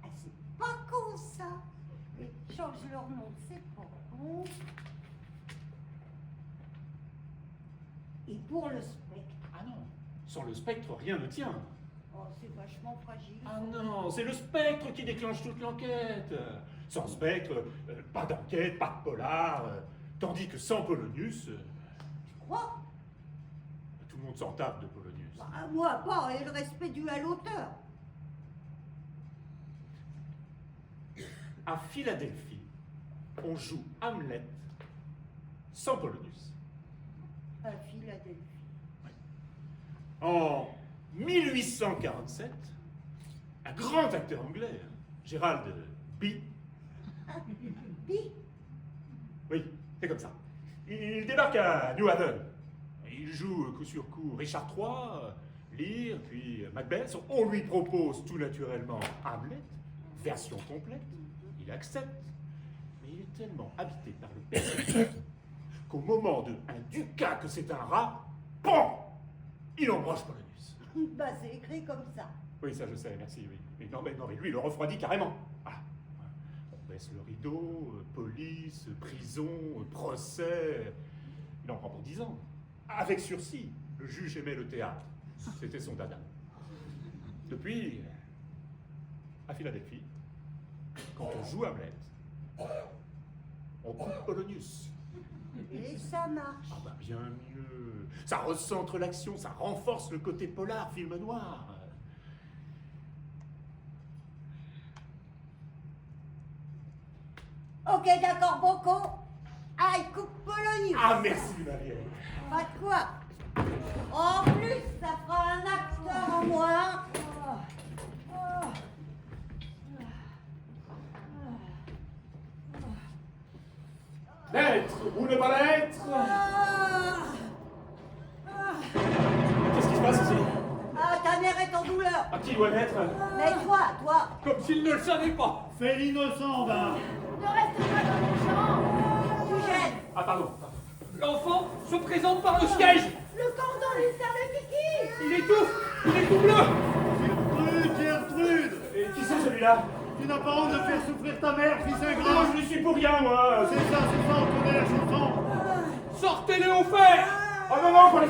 Ah, c'est pas con ça. Et change leur nom, c'est pas con. Et pour le spectre, Ah non, Sans le spectre, rien ne tient. Oh, c'est vachement fragile. Ah non, c'est le spectre qui déclenche toute l'enquête. Sans spectre, pas d'enquête, pas de polar. Tandis que sans Polonius, Tu crois? tout le monde s'en tape de Polonius. Bah, moi pas, et le respect dû à l'auteur. À Philadelphie, on joue Hamlet sans Polonius. À Philadelphie. En 1847, un grand acteur anglais, Gerald B. Pi? Oui, c'est comme ça. Il débarque à New Haven. Il joue coup sur coup Richard III, Lear, puis Macbeth. On lui propose tout naturellement Hamlet, version complète. Il accepte. Mais il est tellement habité par le personnage qu'au moment de un ducat que c'est un rat, PAM! Il embroche Polonius. Bah, c'est écrit comme ça. Oui, ça je sais, merci, oui. Mais non, mais lui, il le refroidit carrément. Ah. On baisse le rideau, police, prison, procès. Il en prend pour 10 ans. Avec sursis, le juge aimait le théâtre. C'était son dada. Depuis, à Philadelphie, quand on joue Hamlet, on coupe Polonius. Et ça marche. Ah bah bien mieux. Ça recentre l'action, ça renforce le côté polar, film noir. Ok, d'accord, Bocco. Aïe, coupe Polonius. Ah merci ma vieille. Pas de quoi. En plus, ça fera un acteur en moins. L'être ou ne pas l'être. Qu'est-ce qui se passe ici? Ah, ta mère est en douleur. À qui doit l'être? Mais toi. Comme s'il ne le savait pas. Fais l'innocent, ben. Ne reste pas dans les champs. Tu gênes. Ah pardon. L'enfant se présente par le siège. Le cordon lui sert de kiki. Il est tout bleu. Gertrude. Et qui c'est celui-là? Tu n'as pas honte de faire souffrir ta mère, fils Ah, ingrat. je n'y suis pour rien moi. C'est ça, on connaît la chanson. Sortez-le au fer. Oh non, pas les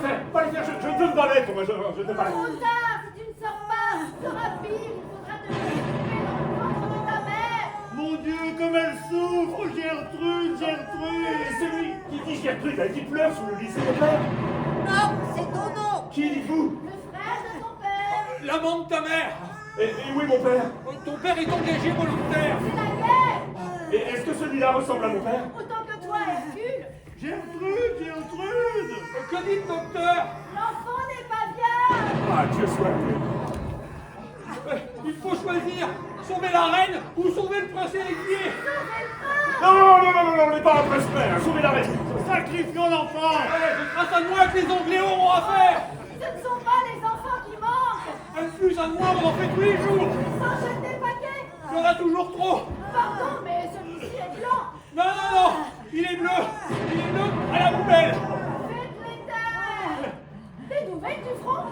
faire, je ne veux pas l'être, moi, je ne veux pas Trop l'être. tard, si tu ne sors pas, tu seras pire. Il faudra te récupérer dans le ventre de ta mère. Mon Dieu, comme elle souffre, Gertrude. Et celui qui dit Gertrude, elle qui pleure sous le lit, c'est mon père. Non, c'est ton nom. Qui dites-vous? Le frère de ton père. L'amant de ta mère. Et où est mon père? Ton père est engagé volontaire. C'est la guerre. Et est-ce que celui-là ressemble à mon père? Autant que toi, Hercule. Gertrude. Que dit le docteur? L'enfant n'est pas bien. Ah, Dieu soit loué. Il faut choisir. Sauver la reine ou sauver le prince héritier. Non, n'est pas un prince-père, sauvez la reine. Sacrifions l'enfant. C'est grâce à moi que les Anglais auront affaire. Ce ne sont pas les enfants qui manquent. Un plus, un moins, on en fait tous les jours. Sans jeter des paquets. Il y en a toujours trop. Pardon, mais celui-ci est blanc. Non. Il est bleu. À la poubelle. Faites-les taire. Des nouvelles du front.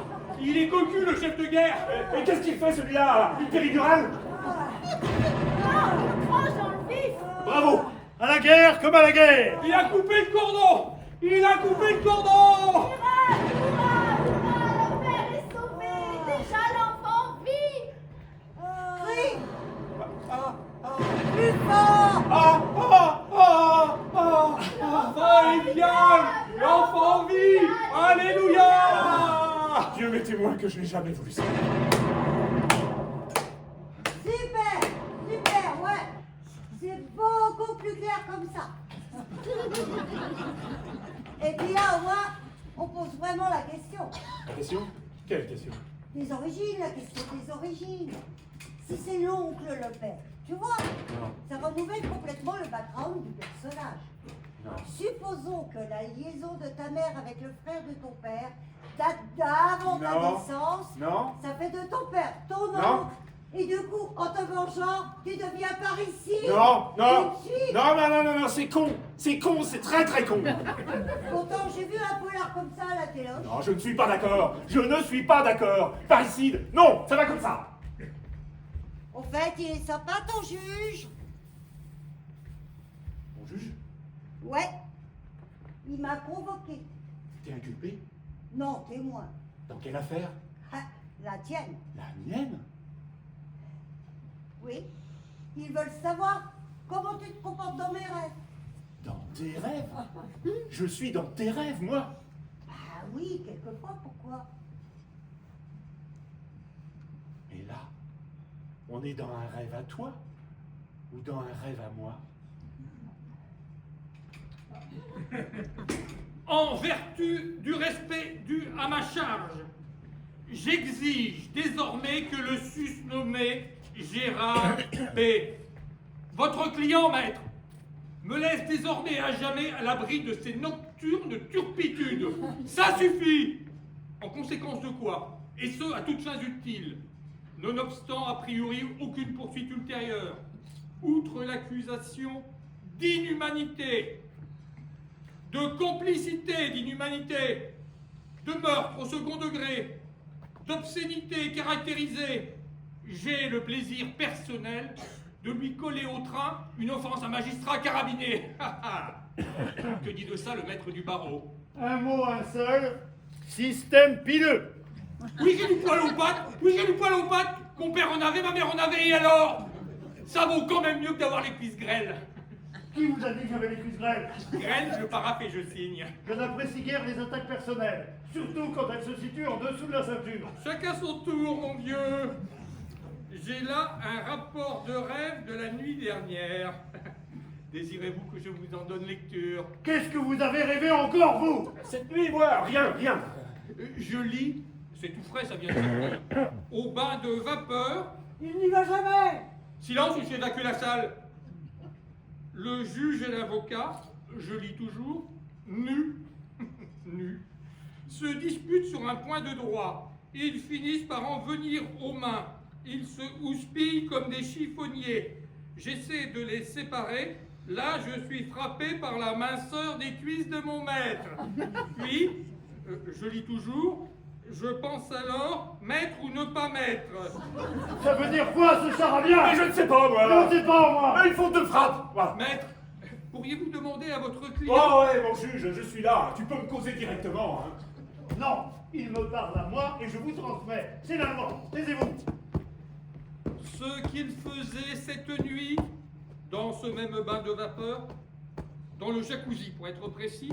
Il est cocu, le chef de guerre. Et qu'est-ce qu'il fait celui-là? Une péridurale? Non, je tranche dans le vif. Bravo. À la guerre comme à la guerre. Il a coupé le cordon. Hurrah, le père est sauvé. Déjà l'enfant vit. Crie. Plus fort. L'enfant est bien. L'enfant vit. Alléluia. Dieu m'est témoin que je n'ai jamais voulu ça. Super, ouais. C'est beaucoup plus clair comme ça. Et puis là, au moins, on pose vraiment la question. La question? Quelle question? Des origines, la question des origines. Si c'est l'oncle, le père, tu vois, Non. ça renouvelle complètement le background du personnage. Non. Supposons que la liaison de ta mère avec le frère de ton père date d'avant ta Non. naissance. Non. Ça fait de ton père ton Non. oncle. Et du coup, en te vengeant, tu deviens parricide. Non, Tu me suis. non, c'est con, c'est très très con. Pourtant, j'ai vu un polar comme ça à la télé. Non, je ne suis pas d'accord, Parricide, non, ça va comme ça. Au fait, il est sympa ton juge. Mon juge, Ouais. Il m'a convoqué. t'es inculpé? Non, témoin. Dans quelle affaire? Ah, la tienne. La mienne? Oui. Ils veulent savoir comment tu te comportes dans mes rêves. Dans tes rêves? Je suis dans tes rêves, moi. Ah oui, quelquefois, pourquoi? Et là, on est dans un rêve à toi ou dans un rêve à moi? En vertu du respect dû à ma charge, j'exige désormais que le susnommé Gérard B, votre client, maître, me laisse désormais à jamais à l'abri de ces nocturnes turpitudes. Ça suffit! En conséquence de quoi, et ce à toutes fins utiles, nonobstant a priori aucune poursuite ultérieure, outre l'accusation d'inhumanité, de complicité d'inhumanité, de meurtre au second degré, d'obscénité caractérisée, j'ai le plaisir personnel de lui coller au train une offense à magistrat carabiné. Que dit de ça le maître du barreau? Un mot, un seul, système pileux. Oui, j'ai du poil aux pattes, oui, j'ai du poil aux pattes. Mon père en avait, ma mère en avait, et alors? Ça vaut quand même mieux que d'avoir les cuisses grêles. Qui vous a dit que j'avais les cuisses grêles? Grêles, je paraphe et je signe. Je n'apprécie guère les attaques personnelles, surtout quand elles se situent en dessous de la ceinture. Chacun son tour, mon vieux. J'ai là un rapport de rêve de la nuit dernière. Désirez-vous que je vous en donne lecture? Qu'est-ce que vous avez rêvé encore, vous? Cette nuit, moi, rien. Je lis, c'est tout frais, ça vient de sortir, au bain de vapeur. Il n'y va jamais. Silence, monsieur d'évacuer la salle. Le juge et l'avocat, je lis toujours, nus, nus, se disputent sur un point de droit. Ils finissent par en venir aux mains. Ils se houspillent comme des chiffonniers. J'essaie de les séparer. Là, je suis frappé par la minceur des cuisses de mon maître. Puis, je lis toujours, je pense alors mettre ou ne pas mettre. Ça veut dire quoi, ce charabia? Mais je ne sais pas, moi. Je ne sais pas, moi. Mais il faut te frappe, voilà. Maître, pourriez-vous demander à votre client... Oh ouais, mon juge, je suis là. Tu peux me causer directement, hein. Non, il me parle à moi et je vous transmets. C'est l'allemand, taisez-vous. Ce qu'il faisait cette nuit, dans ce même bain de vapeur, dans le jacuzzi pour être précis,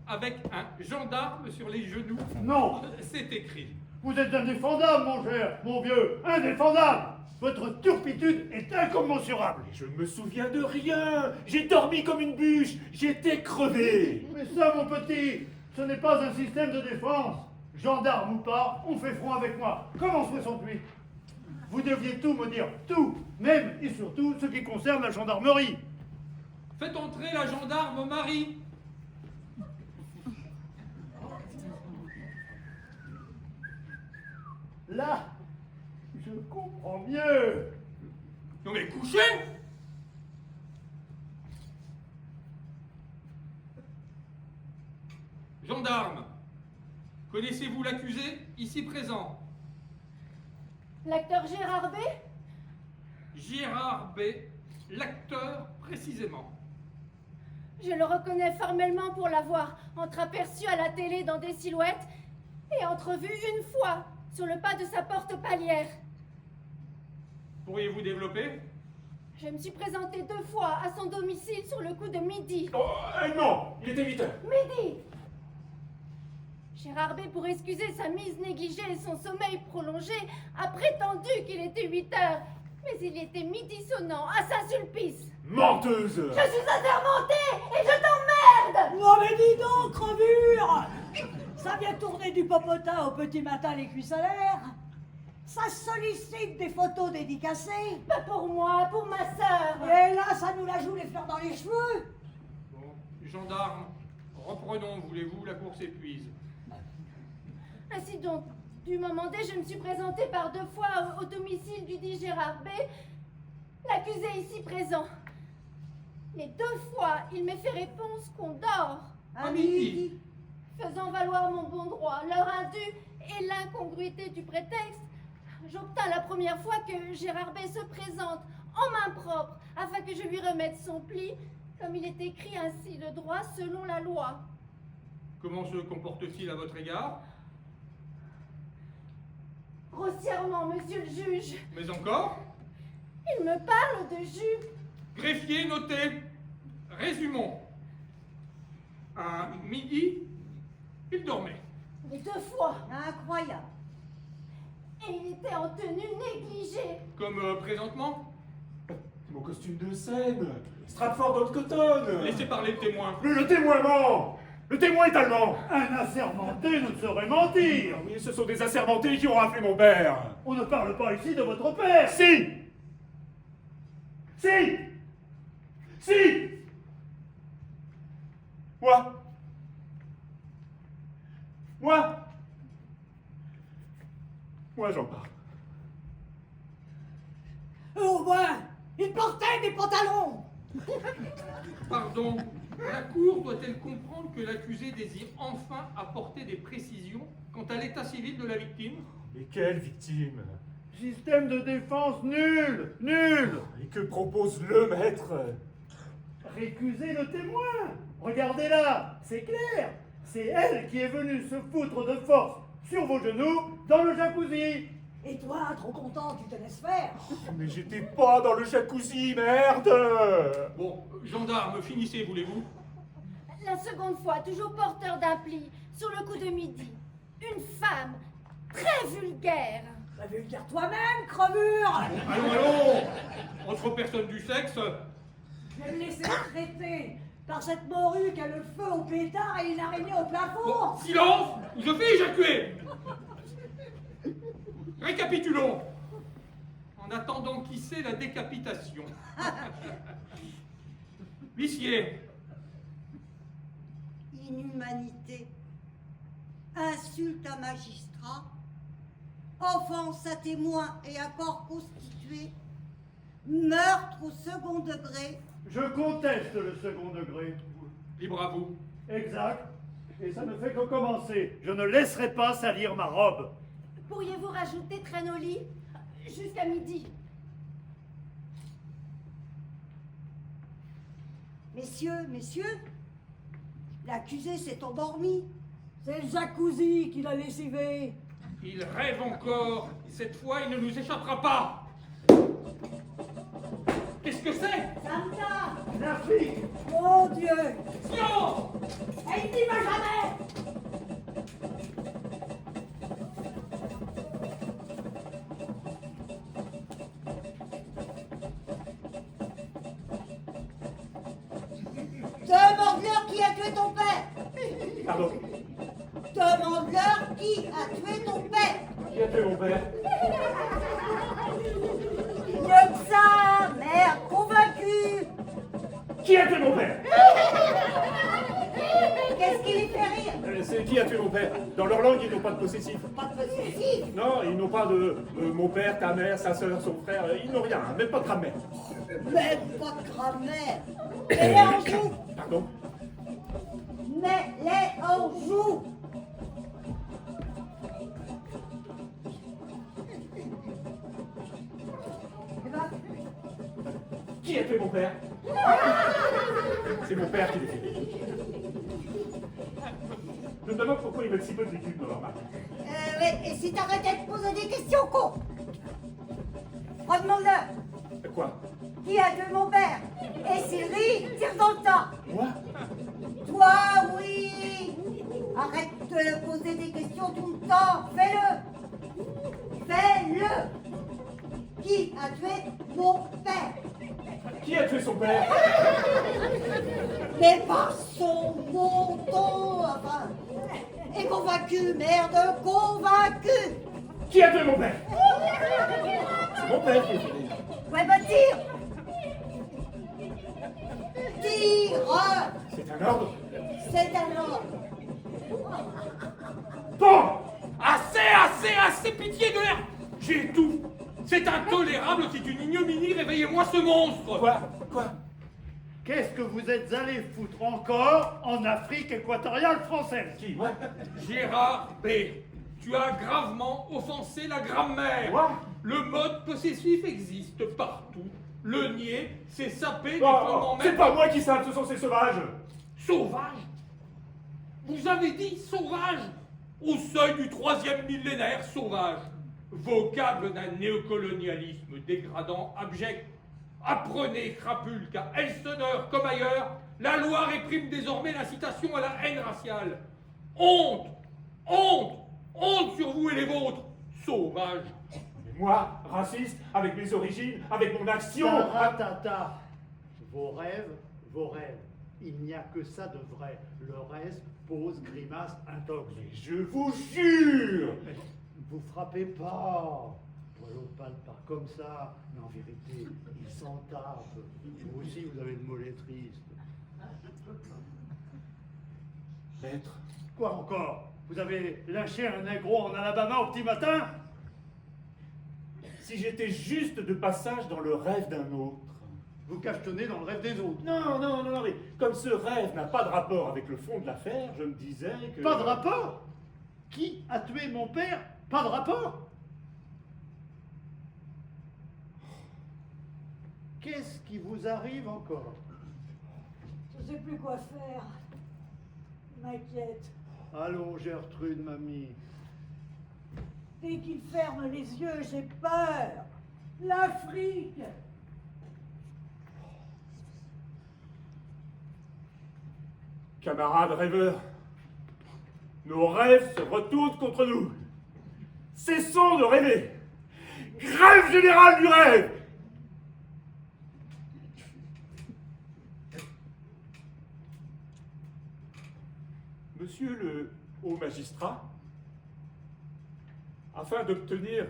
avec un gendarme sur les genoux. Non, C'est écrit. vous êtes indéfendable, mon cher, mon vieux, indéfendable. Votre turpitude est incommensurable. Je ne me souviens de rien. J'ai dormi comme une bûche. J'étais crevé. Mais ça, mon petit, ce n'est pas un système de défense. Gendarme ou pas, on fait front avec moi, comme en 68. Vous deviez tout me dire, tout, même et surtout ce qui concerne la gendarmerie. Faites entrer la gendarme Marie. Là, je comprends mieux. Non mais couchez! Gendarme, connaissez-vous l'accusé ici présent? L'acteur Gérard B? Gérard B, l'acteur précisément. Je le reconnais formellement pour l'avoir entreaperçu à la télé dans des silhouettes et entrevu une fois sur le pas de sa porte palière. Pourriez-vous développer? Je me suis présentée 2 fois à son domicile sur le coup de midi. Oh, non, il était 8 heures. Midi! Gérard B, pour excuser sa mise négligée et son sommeil prolongé, a prétendu qu'il était 8 heures. Mais il était midi sonnant à Saint-Sulpice. Menteuse. Je suis assermentée et je t'emmerde! Non mais dis donc, crevure. Ça vient tourner du popotin au petit matin les cuisses à l'air. Ça sollicite des photos dédicacées. Pas pour moi, pour ma sœur. Et là, ça nous la joue les fleurs dans les cheveux. Bon, gendarme, reprenons, voulez-vous, la course épuise. Ainsi donc, du moment D, je me suis présentée par 2 fois au domicile du dit Gérard B, l'accusé ici présent. Les 2 fois, il m'a fait réponse qu'on dort, À midi. faisant valoir mon bon droit, l'heure indue et l'incongruité du prétexte. J'obtins la première fois que Gérard B se présente en main propre, afin que je lui remette son pli, comme il est écrit ainsi, le droit selon la loi. Comment se comporte-t-il à votre égard? Grossièrement, monsieur le juge. Mais encore? Il me parle de jus. Greffier, notez. Résumons. À midi, il dormait. Mais 2 fois. Incroyable. Et il était en tenue négligée. Comme présentement. Mon costume de scène. Stratford on Cotton. Laissez parler le témoin. Le témoin ment. Le témoin est allemand. Un assermenté ne saurait mentir. Oui, ce sont des assermentés qui ont raflé mon père. On ne parle pas ici de votre père. Si. Si. Si. Moi. Moi, j'en parle. Au moins, il portait des pantalons. Pardon. La Cour doit-elle comprendre que l'accusé désire enfin apporter des précisions quant à l'état civil de la victime? Mais quelle victime? Système de défense nul. Nul. Et que propose le maître? Récusez le témoin. Regardez-la, c'est clair. C'est elle qui est venue se foutre de force sur vos genoux dans le jacuzzi. Et toi, trop content, tu te laisses faire. Mais j'étais pas dans le jacuzzi, merde! Bon, gendarme, finissez, voulez-vous? La seconde fois, toujours porteur d'un pli, sur le coup de midi. Une femme, très vulgaire. Bah, vulgaire toi-même, crevure. Allons, entre personnes du sexe. Je vais me laisser traiter par cette morue qui a le feu au pétard et une araignée au plafond. Bon, silence, ou je fais éjaculer. Récapitulons. En attendant qui sait la décapitation. Huissier. Inhumanité. Insulte à magistrat. Offense à témoin et à corps constitué. Meurtre au second degré. Je conteste le second degré. Libre à vous. Exact. Et ça ne fait que commencer. Je ne laisserai pas salir ma robe. Pourriez-vous rajouter traîne au lit jusqu'à midi? Messieurs, l'accusé s'est endormi. C'est le jacuzzi qui l'a lessivé. Il rêve encore. Cette fois, il ne nous échappera pas. Qu'est-ce que c'est? Santa! L'Afrique. Mon Dieu! Silence! Et il n'y va jamais! Demande-leur qui a tué ton père. Pardon, Demande-leur qui a tué ton père. qui a tué mon père? Mieux que ça, mère convaincue. Qui a tué mon père? Qu'est-ce qui les fait rire? C'est qui a tué mon père? Dans leur langue, ils n'ont pas de possessif. Pas de possessif. Non, ils n'ont pas de mon père, ta mère, sa sœur, son frère. Ils n'ont rien, même pas de grammaire. Même pas de grammaire. Mets-les en joue. Pardon? Mets-les en joue. Eh ben, Qui a tué mon père? C'est mon père qui l'a fait. Je me demande pourquoi ils mettent si peu de légumes dans leur marque. ouais, et si t'arrêtais de poser des questions, con. Redemande-leur. Quoi? Qui a tué mon père? Et Sylvie, tire dans le tas. Moi? Toi, oui. Arrête de poser des questions tout le temps. Fais-le. Fais-le. Qui a tué mon père? Qui a tué son père? Mais par son menton, enfin. Et convaincu, merde, convaincu. Qui a tué mon père? C'est mon père qui a tué. Ouais, bah tire. Tire. C'est un ordre? C'est un ordre. Bon! Assez, pitié de l'air. J'ai tout. C'est intolérable, c'est une ignominie, réveillez-moi ce monstre. Quoi? Qu'est-ce que vous êtes allé foutre encore en Afrique équatoriale française? Qui? Moi? Gérard B. Tu as gravement offensé la grammaire. Quoi? Le mode possessif existe partout. Le nier, c'est saper des Oh, fondements c'est même. pas moi qui sape, ce sont ces sauvages! Sauvage? Vous avez dit sauvage? Au seuil du 3e millénaire, sauvage. vocable d'un néocolonialisme dégradant, abject. Apprenez, crapule, qu'à Elseneur comme ailleurs, la loi réprime désormais l'incitation à la haine raciale. Honte! Honte! Honte sur vous et les vôtres, sauvages! Mais moi, raciste, avec mes origines, avec mon action... Taratata. Vos rêves, vos rêves. Il n'y a que ça de vrai. Le reste pose grimace intox. Mais je vous jure! Mais vous frappez pas. L'autre parle pas comme ça, mais en vérité, il s'en tape. Vous aussi, vous avez le mollet triste. Maître, Quoi encore? Vous avez lâché un négro en Alabama au petit matin? si j'étais juste de passage dans le rêve d'un autre... Vous cachetonnez dans le rêve des autres. Non, mais comme ce rêve n'a pas de rapport avec le fond de l'affaire, je me disais que... Pas de rapport? Qui a tué mon père? Pas de rapport? Qu'est-ce qui vous arrive encore? Je sais plus quoi faire. Il m'inquiète. Allons, Gertrude, mamie. Dès qu'il ferme les yeux, j'ai peur. L'Afrique. Camarades rêveurs, nos rêves se retournent contre nous. Cessons de rêver. Grève générale du rêve. Monsieur le haut magistrat, afin d'obtenir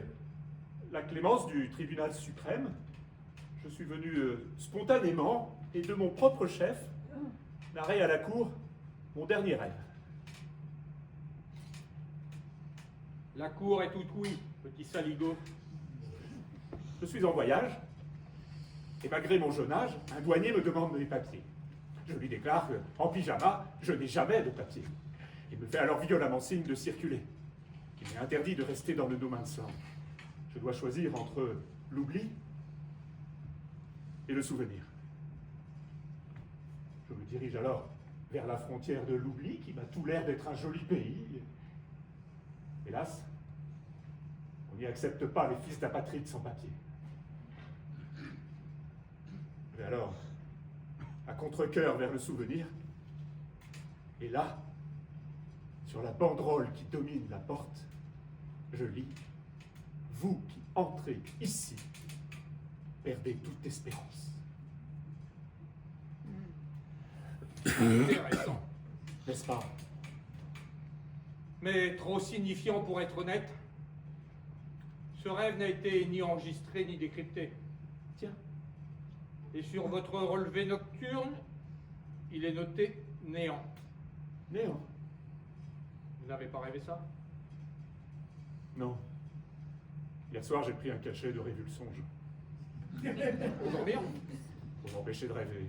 la clémence du tribunal suprême, je suis venu spontanément et de mon propre chef narrer à la cour mon dernier rêve. La cour est toute oui, petit saligo. Je suis en voyage, et malgré mon jeune âge, un douanier me demande mes papiers. Je lui déclare qu'en pyjama, je n'ai jamais de papiers. Il me fait alors violemment signe de circuler, qu'il m'est interdit de rester dans le no man's land. Je dois choisir entre l'oubli et le souvenir. Je me dirige alors vers la frontière de l'oubli, qui m'a tout l'air d'être un joli pays. Hélas, on n'y accepte pas les fils d'apatrides sans papier. Mais alors, à contre-cœur vers le souvenir, et là, sur la banderole qui domine la porte, je lis « Vous qui entrez ici, perdez toute espérance. » Intéressant. N'est-ce pas? Mais trop signifiant pour être honnête. Ce rêve n'a été ni enregistré ni décrypté. Tiens, Et sur votre relevé nocturne, il est noté néant. Néant. Vous n'avez pas rêvé ça? Non. Hier soir, j'ai pris un cachet de révulsonge Pour dormir? pour m'empêcher de rêver.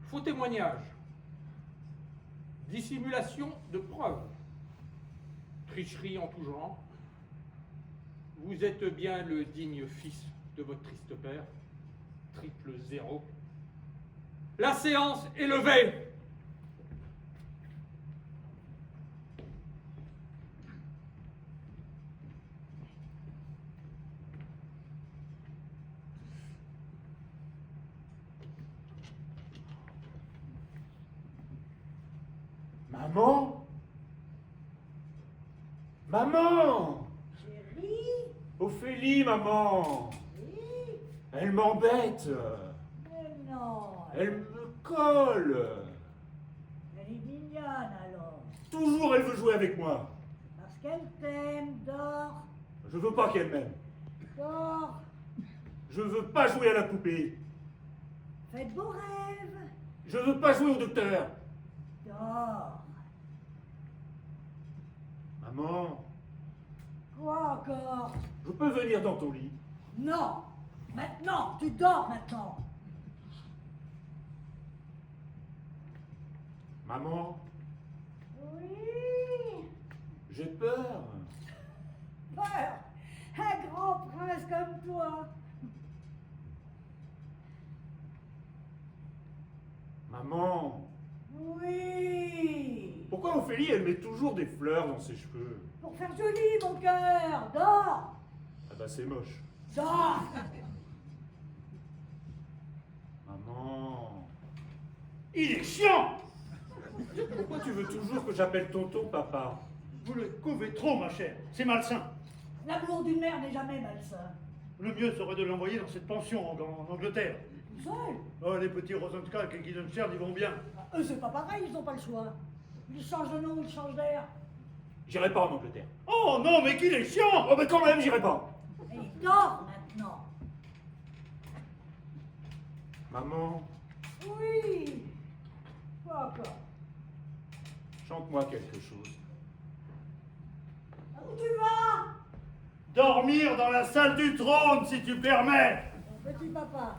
Faux témoignage. Dissimulation de preuves. Tricherie en tout genre. Vous êtes bien le digne fils de votre triste père. Triple zéro. La séance est levée. Maman? Maman! Chérie. Ophélie, maman! Oui. Elle m'embête! Mais non. Elle me colle! Elle est mignonne alors. Toujours elle veut jouer avec moi! Parce qu'elle t'aime. Dors. Je veux pas qu'elle m'aime. Dors. Je veux pas jouer à la poupée. Faites vos rêves. Je veux pas jouer au docteur. Dors. Maman, Quoi encore? je peux venir dans ton lit. Non. Maintenant. Tu dors maintenant. Maman, Oui. j'ai peur. Peur. Un grand prince comme toi. Maman, Oui. Pourquoi Ophélie, elle met toujours des fleurs dans ses cheveux? Pour faire joli, mon cœur. Dors. Ah bah c'est moche. Dors. Maman, Il est chiant! pourquoi tu veux toujours que j'appelle tonton papa? Vous le couvez trop, ma chère. C'est malsain. L'amour d'une mère n'est jamais malsain. Le mieux serait de l'envoyer dans cette pension en Angleterre. Tout seul. Oh, les petits Rosenkalk et Guidenstern y vont bien. Eux, c'est pas pareil, ils n'ont pas le choix. Ils changent de nom, ils changent d'air. J'irai pas en Angleterre. Oh non, mais qu'il est chiant! Oh mais quand même, j'irai pas. Et il dort maintenant. Maman, Oui. Papa. chante-moi quelque chose. Où tu vas? Dormir dans la salle du trône, si tu permets! Petit papa.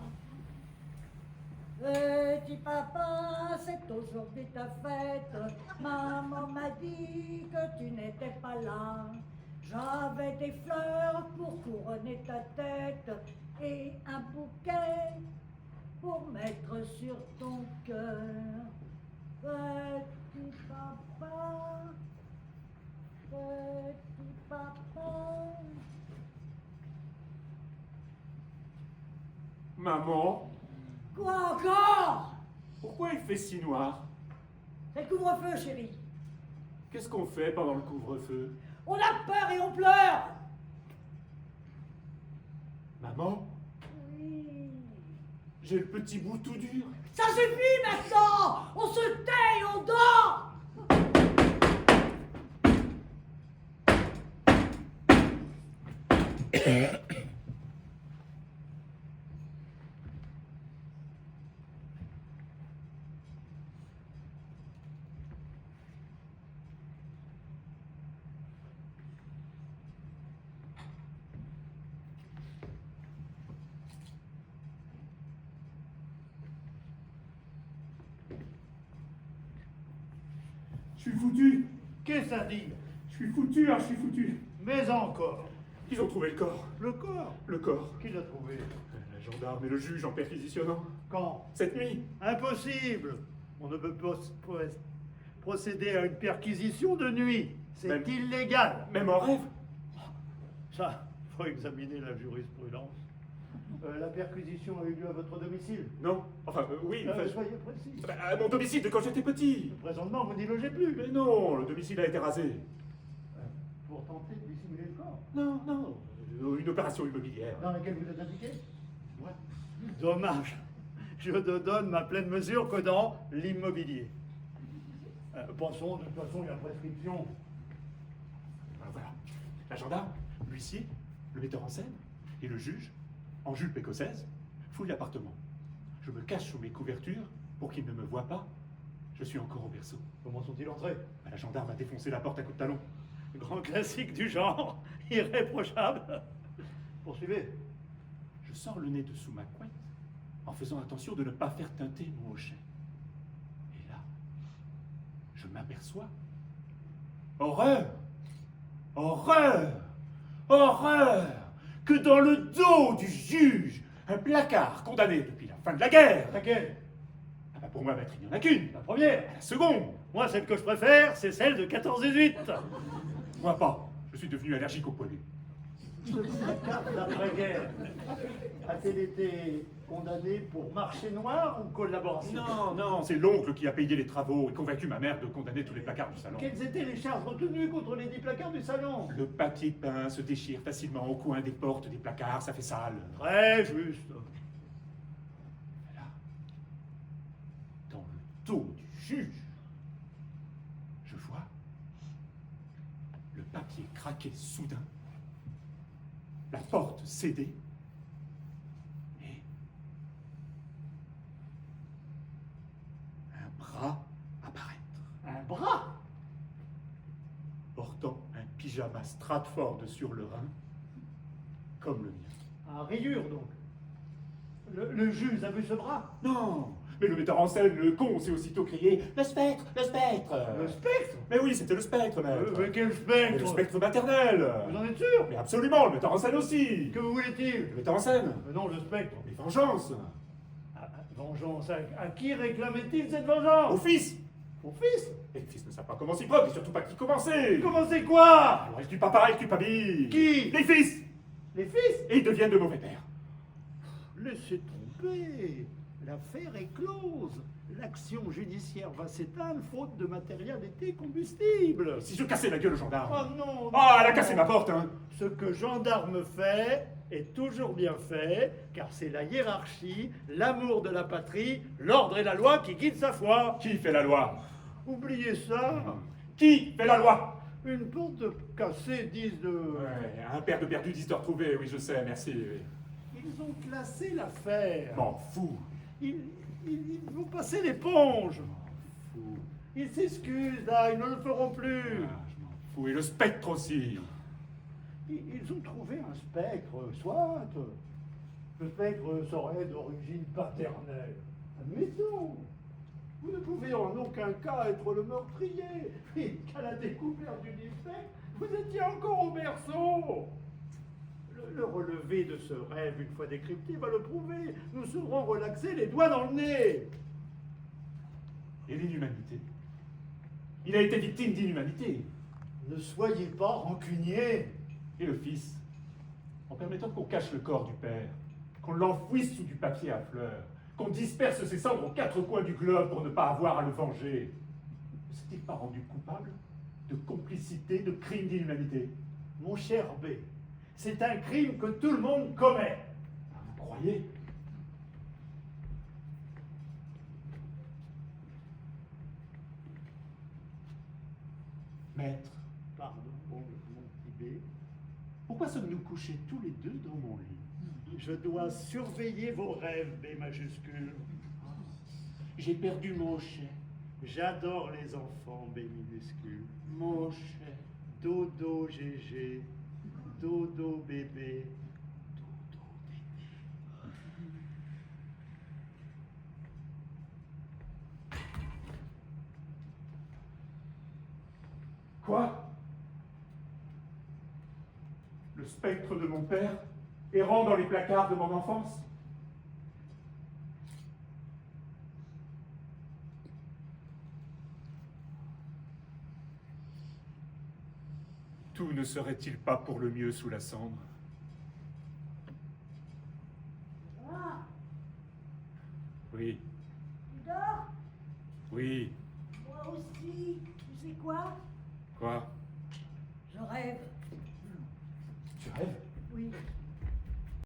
Petit papa, c'est aujourd'hui ta fête. Maman m'a dit que tu n'étais pas là. J'avais des fleurs pour couronner ta tête et un bouquet pour mettre sur ton cœur. Petit papa, petit papa. Maman, Quoi encore? pourquoi il fait si noir? C'est le couvre-feu, chérie. Qu'est-ce qu'on fait pendant le couvre-feu? On a peur et on pleure. Maman, Oui. j'ai le petit bout tout dur. Ça suffit maintenant. On se tait et on dort. Je suis foutu. Qu'est-ce que ça dit? Je suis foutu, je suis foutu. Mais encore. Ils ont trouvé le corps. Le corps? Le corps. Qui l'a trouvé? La gendarme et le juge en perquisitionnant. Quand? Cette nuit. Impossible! On ne peut pas procéder à une perquisition de nuit. C'est Même- illégal. Même en rêve. Ça, faut examiner la jurisprudence. La perquisition a eu lieu à votre domicile. Non. Enfin, oui. enfin, Soyez précis. à mon domicile de quand j'étais petit. Présentement, vous n'y logez plus. Mais non, le domicile a été rasé. Pour tenter de dissimuler le corps. Non, non. Une opération immobilière. Dans laquelle vous êtes impliqué? Ouais. Dommage. Je ne donne ma pleine mesure que dans l'immobilier. Pensons, de toute façon, il y a prescription. Voilà. La gendarme, l'huissier, le metteur en scène et le juge, en jupe écossaise, fouillent l'appartement. Je me cache sous mes couvertures pour qu'ils ne me voient pas. Je suis encore au berceau. Comment sont-ils entrés? La gendarme a défoncé la porte à coups de talon. Grand classique du genre, irréprochable. Poursuivez. Je sors le nez de sous ma couette en faisant attention de ne pas faire teinter mon hochet. Et là, je m'aperçois. Horreur! Horreur! Horreur! Que dans le dos du juge, un placard condamné depuis la fin de la guerre. Laquelle? Ah bah pour moi, maître, il n'y en a qu'une. La première. La seconde. Moi, celle que je préfère, c'est celle de 14-18. Moi pas. Je suis devenu allergique au poilu. Ce placard d'après-guerre a-t-il été condamné pour marché noir ou collaboration? Non, non, c'est l'oncle qui a payé les travaux et convaincu ma mère de condamner tous les placards du salon. Quelles étaient les charges retenues contre les 10 placards du salon? Le papier peint se déchire facilement au coin des portes des placards, ça fait sale. Très juste. Là, dans le dos du juge, je vois le papier craquer soudain, la porte céder et un bras apparaître, Un bras? portant un pyjama Stratford sur le rein, comme le mien. À rayures, donc. Le juge a vu ce bras? Non, mais le metteur en scène, le con, s'est aussitôt crié « Le spectre! Le spectre !» Le spectre? Mais oui, c'était le spectre, maître. Mais quel Mais spectre? le spectre maternel. Vous en êtes sûr? Mais absolument, le metteur en scène aussi. Que voulait-il? Le metteur en scène. Mais non, le spectre. Mais vengeance. Vengeance. À qui réclamait-il cette vengeance? Au fils. Mon fils? Et le fils ne sait pas comment s'y prendre, et surtout pas qui commencer. Commencez quoi? Alors, tu pas pareil, tu pas bille. Qui? Les fils. Les fils? Et ils deviennent de mauvais pères. Laissez tomber. L'affaire est close. L'action judiciaire va s'éteindre faute de matérialité combustible. Si je cassais la gueule au gendarme. Oh non! Ah, elle a cassé ma porte, hein. Ce que gendarme fait est toujours bien fait, car c'est la hiérarchie, l'amour de la patrie, l'ordre et la loi qui guident sa foi. Qui fait la loi? Oubliez ça. Qui fait la loi? Une porte cassée, disent de... Ouais, un père de perdu, 10 de retrouvé, oui, je sais, merci. Oui. Ils ont classé l'affaire. M'en fous. Ils vont passer l'éponge. Fou. Ils s'excusent, là, ils ne le feront plus. Ah, je m'en fous. Et le spectre aussi. Ils ont trouvé un spectre, soit. Le spectre serait d'origine paternelle. Admettons. Vous ne pouvez en aucun cas être le meurtrier. Et qu'à la découverte du spectre, vous étiez encore au berceau. Le relevé de ce rêve, une fois décrypté, va le prouver. Nous serons relaxés, les doigts dans le nez. Et l'inhumanité? Il a été victime d'inhumanité. Ne soyez pas rancunier. Et le fils? En permettant qu'on cache le corps du père, qu'on l'enfouisse sous du papier à fleurs, qu'on disperse ses cendres aux 4 coins du globe pour ne pas avoir à le venger, ne s'est-il pas rendu coupable de complicité, de crime d'inhumanité? Mon cher B, c'est un crime que tout le monde commet. Ah, vous croyez? Maître, Pardon, mon petit B. pourquoi sommes-nous couchés tous les deux dans mon lit? Je dois surveiller vos rêves, B majuscule. J'ai perdu mon chien, J'adore les enfants, B minuscule. mon chien. Dodo GG, dodo bébé. Quoi? Le spectre de mon père, errant dans les placards de mon enfance? Tout ne serait-il pas pour le mieux sous la cendre? Ah, Oui, tu dors? oui. Moi aussi. Tu sais quoi? Quoi? Je rêve. Tu rêves? Oui.